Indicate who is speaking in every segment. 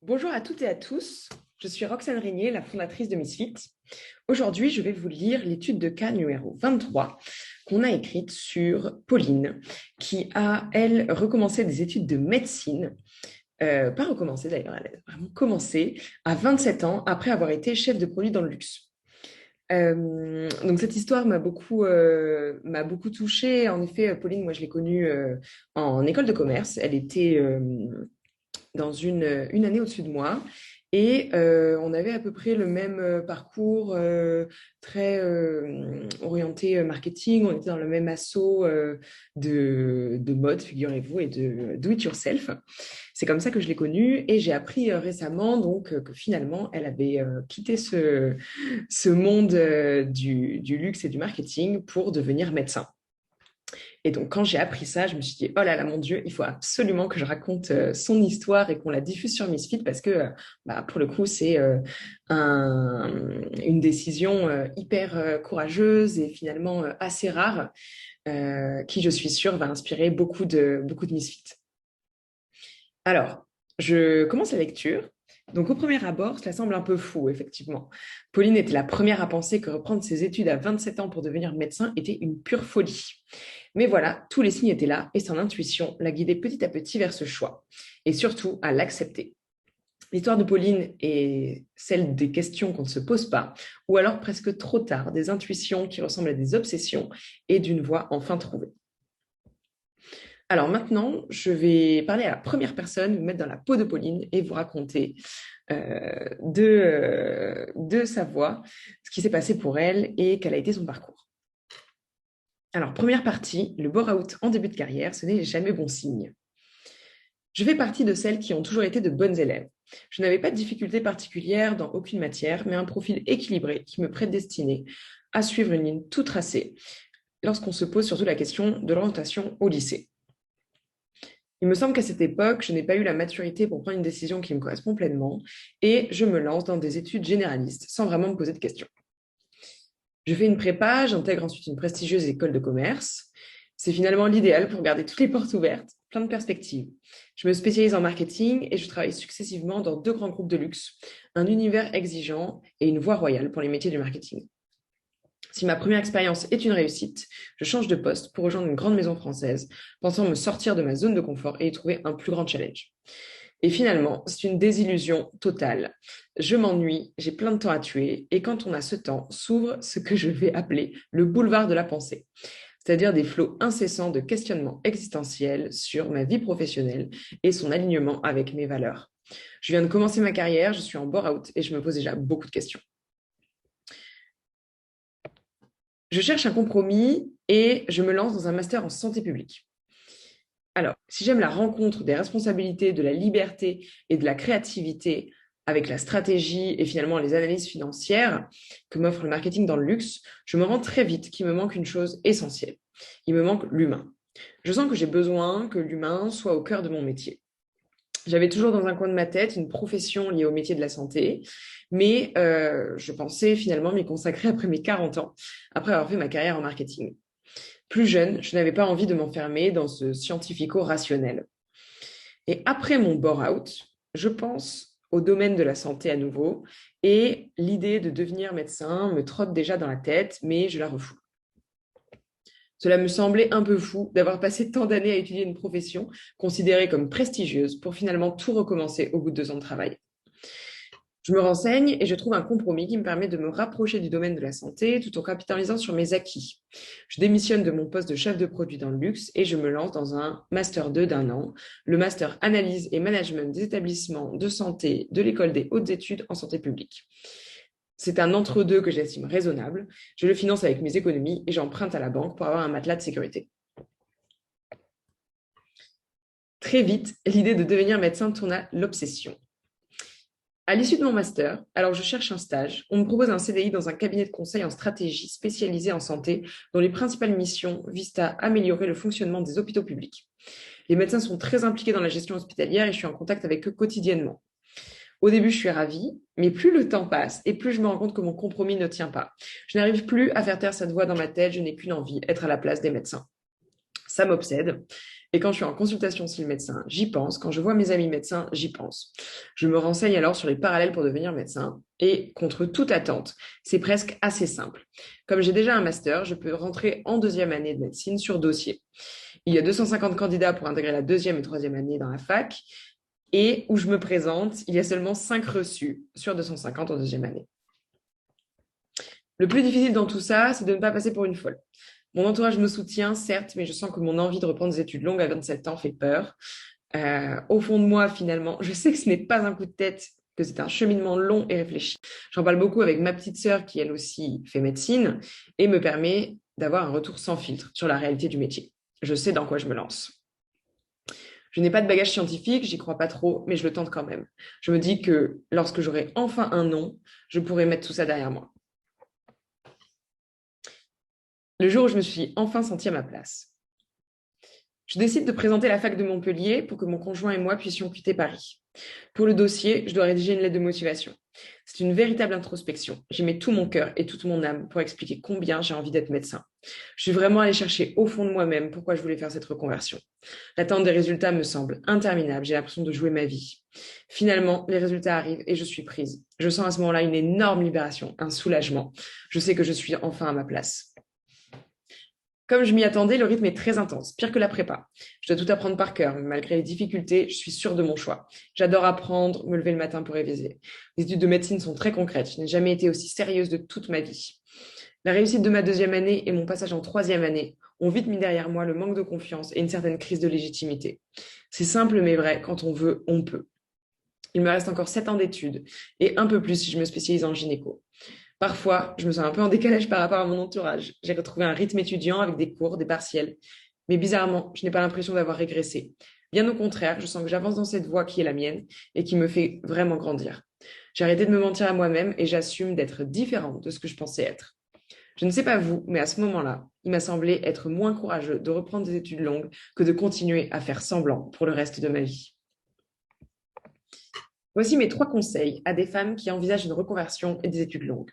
Speaker 1: Bonjour à toutes et à tous, je suis Roxane Régnier, la fondatrice de Misfit. Aujourd'hui, je vais vous lire l'étude de cas numéro 23 qu'on a écrite sur Pauline, qui a, elle, recommencé des études de médecine. Pas recommencé d'ailleurs, elle a vraiment commencé à 27 ans après avoir été chef de produit dans le luxe. Donc cette histoire m'a beaucoup touchée. En effet, Pauline, moi je l'ai connue en école de commerce. Elle était dans une année au-dessus de moi. Et on avait à peu près le même parcours très orienté marketing. On était dans le même assaut de mode, figurez-vous, et de do it yourself. C'est comme ça que je l'ai connue et j'ai appris récemment donc que finalement elle avait quitté ce monde du luxe et du marketing pour devenir médecin. Et donc, quand j'ai appris ça, je me suis dit, oh là là, mon Dieu, il faut absolument que je raconte son histoire et qu'on la diffuse sur Misfit parce que, pour le coup, c'est une décision hyper courageuse et finalement assez rare qui, je suis sûre, va inspirer beaucoup de Misfits. Alors, je commence la lecture. Donc, au premier abord, cela semble un peu fou, effectivement. Pauline était la première à penser que reprendre ses études à 27 ans pour devenir médecin était une pure folie. Mais voilà, tous les signes étaient là et son intuition l'a guidée petit à petit vers ce choix et surtout à l'accepter. L'histoire de Pauline est celle des questions qu'on ne se pose pas ou alors presque trop tard, des intuitions qui ressemblent à des obsessions et d'une voie enfin trouvée. Alors maintenant, je vais parler à la première personne, vous mettre dans la peau de Pauline et vous raconter de sa voix ce qui s'est passé pour elle et quel a été son parcours. Alors, première partie, le bore-out en début de carrière, ce n'est jamais bon signe. Je fais partie de celles qui ont toujours été de bonnes élèves. Je n'avais pas de difficultés particulières dans aucune matière, mais un profil équilibré qui me prédestinait à suivre une ligne tout tracée lorsqu'on se pose surtout la question de l'orientation au lycée. Il me semble qu'à cette époque, je n'ai pas eu la maturité pour prendre une décision qui me correspond pleinement et je me lance dans des études généralistes sans vraiment me poser de questions. Je fais une prépa, j'intègre ensuite une prestigieuse école de commerce. C'est finalement l'idéal pour garder toutes les portes ouvertes, plein de perspectives. Je me spécialise en marketing et je travaille successivement dans 2 grands groupes de luxe, un univers exigeant et une voie royale pour les métiers du marketing. Si ma première expérience est une réussite, je change de poste pour rejoindre une grande maison française, pensant me sortir de ma zone de confort et y trouver un plus grand challenge. Et finalement, c'est une désillusion totale. Je m'ennuie, j'ai plein de temps à tuer, et quand on a ce temps, s'ouvre ce que je vais appeler le boulevard de la pensée, c'est-à-dire des flots incessants de questionnements existentiels sur ma vie professionnelle et son alignement avec mes valeurs. Je viens de commencer ma carrière, je suis en bore-out et je me pose déjà beaucoup de questions. Je cherche un compromis et je me lance dans un master en santé publique. Alors, si j'aime la rencontre des responsabilités, de la liberté et de la créativité avec la stratégie et finalement les analyses financières que m'offre le marketing dans le luxe, je me rends très vite qu'il me manque une chose essentielle. Il me manque l'humain. Je sens que j'ai besoin que l'humain soit au cœur de mon métier. J'avais toujours dans un coin de ma tête une profession liée au métier de la santé, mais je pensais finalement m'y consacrer après mes 40 ans, après avoir fait ma carrière en marketing. Plus jeune, je n'avais pas envie de m'enfermer dans ce scientifico-rationnel. Et après mon bore-out, je pense au domaine de la santé à nouveau, et l'idée de devenir médecin me trotte déjà dans la tête, mais je la refoule. Cela me semblait un peu fou d'avoir passé tant d'années à étudier une profession considérée comme prestigieuse pour finalement tout recommencer au bout de 2 ans de travail. Je me renseigne et je trouve un compromis qui me permet de me rapprocher du domaine de la santé tout en capitalisant sur mes acquis. Je démissionne de mon poste de chef de produit dans le luxe et je me lance dans un master 2 d'1 an, le master analyse et management des établissements de santé de l'école des hautes études en santé publique. C'est un entre-deux que j'estime raisonnable. Je le finance avec mes économies et j'emprunte à la banque pour avoir un matelas de sécurité. Très vite, l'idée de devenir médecin tourne à l'obsession. À l'issue de mon master, alors je cherche un stage, on me propose un CDI dans un cabinet de conseil en stratégie spécialisé en santé, dont les principales missions visent à améliorer le fonctionnement des hôpitaux publics. Les médecins sont très impliqués dans la gestion hospitalière et je suis en contact avec eux quotidiennement. Au début, je suis ravie, mais plus le temps passe et plus je me rends compte que mon compromis ne tient pas. Je n'arrive plus à faire taire cette voix dans ma tête, je n'ai qu'une envie, être à la place des médecins. Ça m'obsède. Et quand je suis en consultation chez le médecin, j'y pense. Quand je vois mes amis médecins, j'y pense. Je me renseigne alors sur les parallèles pour devenir médecin. Et contre toute attente, c'est presque assez simple. Comme j'ai déjà un master, je peux rentrer en deuxième année de médecine sur dossier. Il y a 250 candidats pour intégrer la deuxième et troisième année dans la fac. Et où je me présente, il y a seulement 5 reçus sur 250 en deuxième année. Le plus difficile dans tout ça, c'est de ne pas passer pour une folle. Mon entourage me soutient, certes, mais je sens que mon envie de reprendre des études longues à 27 ans fait peur. Au fond de moi, finalement, je sais que ce n'est pas un coup de tête, que c'est un cheminement long et réfléchi. J'en parle beaucoup avec ma petite sœur qui, elle aussi, fait médecine et me permet d'avoir un retour sans filtre sur la réalité du métier. Je sais dans quoi je me lance. Je n'ai pas de bagage scientifique, j'y crois pas trop, mais je le tente quand même. Je me dis que lorsque j'aurai enfin un nom, je pourrai mettre tout ça derrière moi. Le jour où je me suis enfin sentie à ma place. Je décide de présenter la fac de Montpellier pour que mon conjoint et moi puissions quitter Paris. Pour le dossier, je dois rédiger une lettre de motivation. C'est une véritable introspection. J'y mets tout mon cœur et toute mon âme pour expliquer combien j'ai envie d'être médecin. Je suis vraiment allée chercher au fond de moi-même pourquoi je voulais faire cette reconversion. L'attente des résultats me semble interminable. J'ai l'impression de jouer ma vie. Finalement, les résultats arrivent et je suis prise. Je sens à ce moment-là une énorme libération, un soulagement. Je sais que je suis enfin à ma place. Comme je m'y attendais, le rythme est très intense, pire que la prépa. Je dois tout apprendre par cœur, mais malgré les difficultés, je suis sûre de mon choix. J'adore apprendre, me lever le matin pour réviser. Les études de médecine sont très concrètes. Je n'ai jamais été aussi sérieuse de toute ma vie. La réussite de ma deuxième année et mon passage en troisième année ont vite mis derrière moi le manque de confiance et une certaine crise de légitimité. C'est simple mais vrai, quand on veut, on peut. Il me reste encore 7 ans d'études et un peu plus si je me spécialise en gynéco. Parfois, je me sens un peu en décalage par rapport à mon entourage. J'ai retrouvé un rythme étudiant avec des cours, des partiels. Mais bizarrement, je n'ai pas l'impression d'avoir régressé. Bien au contraire, je sens que j'avance dans cette voie qui est la mienne et qui me fait vraiment grandir. J'ai arrêté de me mentir à moi-même et j'assume d'être différente de ce que je pensais être. Je ne sais pas vous, mais à ce moment-là, il m'a semblé être moins courageux de reprendre des études longues que de continuer à faire semblant pour le reste de ma vie. Voici mes 3 conseils à des femmes qui envisagent une reconversion et des études longues.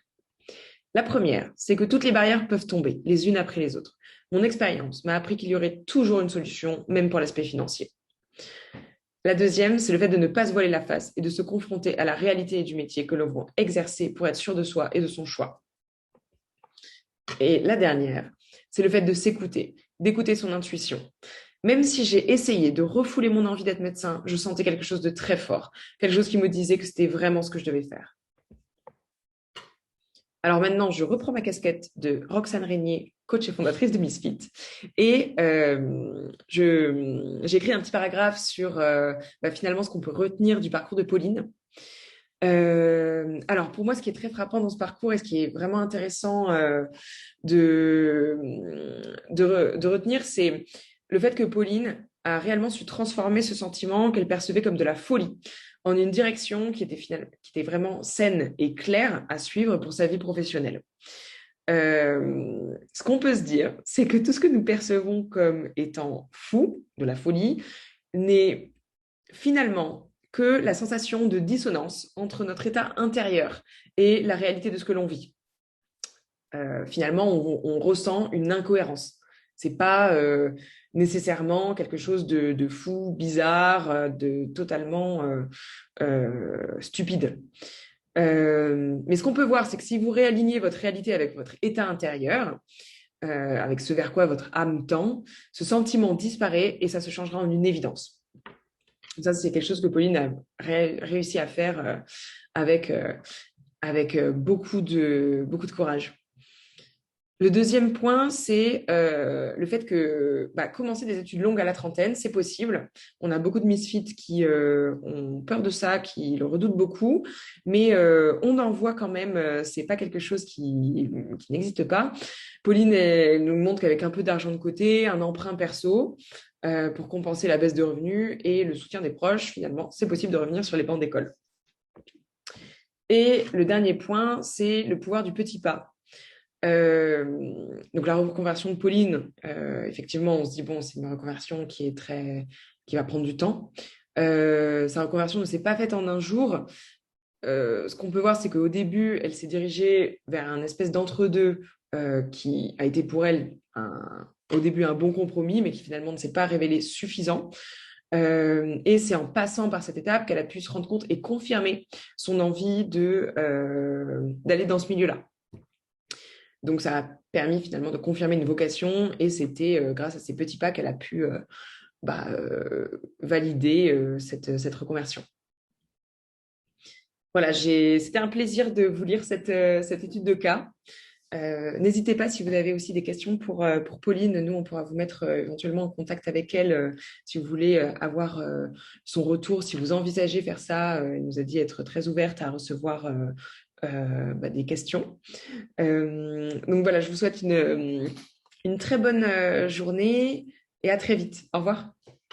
Speaker 1: La première, c'est que toutes les barrières peuvent tomber, les unes après les autres. Mon expérience m'a appris qu'il y aurait toujours une solution, même pour l'aspect financier. La deuxième, c'est le fait de ne pas se voiler la face et de se confronter à la réalité du métier que l'on va exercer pour être sûr de soi et de son choix. Et la dernière, c'est le fait de s'écouter, d'écouter son intuition. Même si j'ai essayé de refouler mon envie d'être médecin, je sentais quelque chose de très fort, quelque chose qui me disait que c'était vraiment ce que je devais faire. Alors maintenant, je reprends ma casquette de Roxane Régnier, coach et fondatrice de Misfit. Et j'ai écrit un petit paragraphe sur finalement ce qu'on peut retenir du parcours de Pauline. Alors pour moi, ce qui est très frappant dans ce parcours et ce qui est vraiment intéressant de retenir, c'est le fait que Pauline a réellement su transformer ce sentiment qu'elle percevait comme de la folie en une direction qui était vraiment saine et claire à suivre pour sa vie professionnelle. Ce qu'on peut se dire, c'est que tout ce que nous percevons comme étant fou, de la folie, n'est finalement que la sensation de dissonance entre notre état intérieur et la réalité de ce que l'on vit. Finalement, on ressent une incohérence. C'est pas nécessairement quelque chose de fou, bizarre, de totalement stupide. Mais ce qu'on peut voir, c'est que si vous réalignez votre réalité avec votre état intérieur, avec ce vers quoi votre âme tend, ce sentiment disparaît et ça se changera en une évidence. Ça, c'est quelque chose que Pauline a réussi à faire avec beaucoup de courage. Le deuxième point, c'est le fait que commencer des études longues à la trentaine, c'est possible. On a beaucoup de misfits qui ont peur de ça, qui le redoutent beaucoup, mais on en voit quand même, c'est pas quelque chose qui n'existe pas. Pauline elle nous montre qu'avec un peu d'argent de côté, un emprunt perso, pour compenser la baisse de revenus et le soutien des proches, finalement, c'est possible de revenir sur les bancs d'école. Et le dernier point, c'est le pouvoir du petit pas. Donc la reconversion de Pauline, effectivement, on se dit bon, c'est une reconversion qui va prendre du temps. Sa reconversion ne s'est pas faite en un jour. Ce qu'on peut voir, c'est qu'au début, elle s'est dirigée vers un espèce d'entre-deux qui a été pour elle au début un bon compromis, mais qui finalement ne s'est pas révélé suffisant. Et c'est en passant par cette étape qu'elle a pu se rendre compte et confirmer son envie d'aller dans ce milieu-là. Donc, ça a permis finalement de confirmer une vocation et c'était grâce à ces petits pas qu'elle a pu valider cette reconversion. Voilà, c'était un plaisir de vous lire cette étude de cas. N'hésitez pas si vous avez aussi des questions pour Pauline. Nous, on pourra vous mettre éventuellement en contact avec elle si vous voulez avoir son retour, si vous envisagez faire ça. Elle nous a dit être très ouverte à recevoir des questions. Donc voilà, je vous souhaite une très bonne journée et à très vite. Au revoir.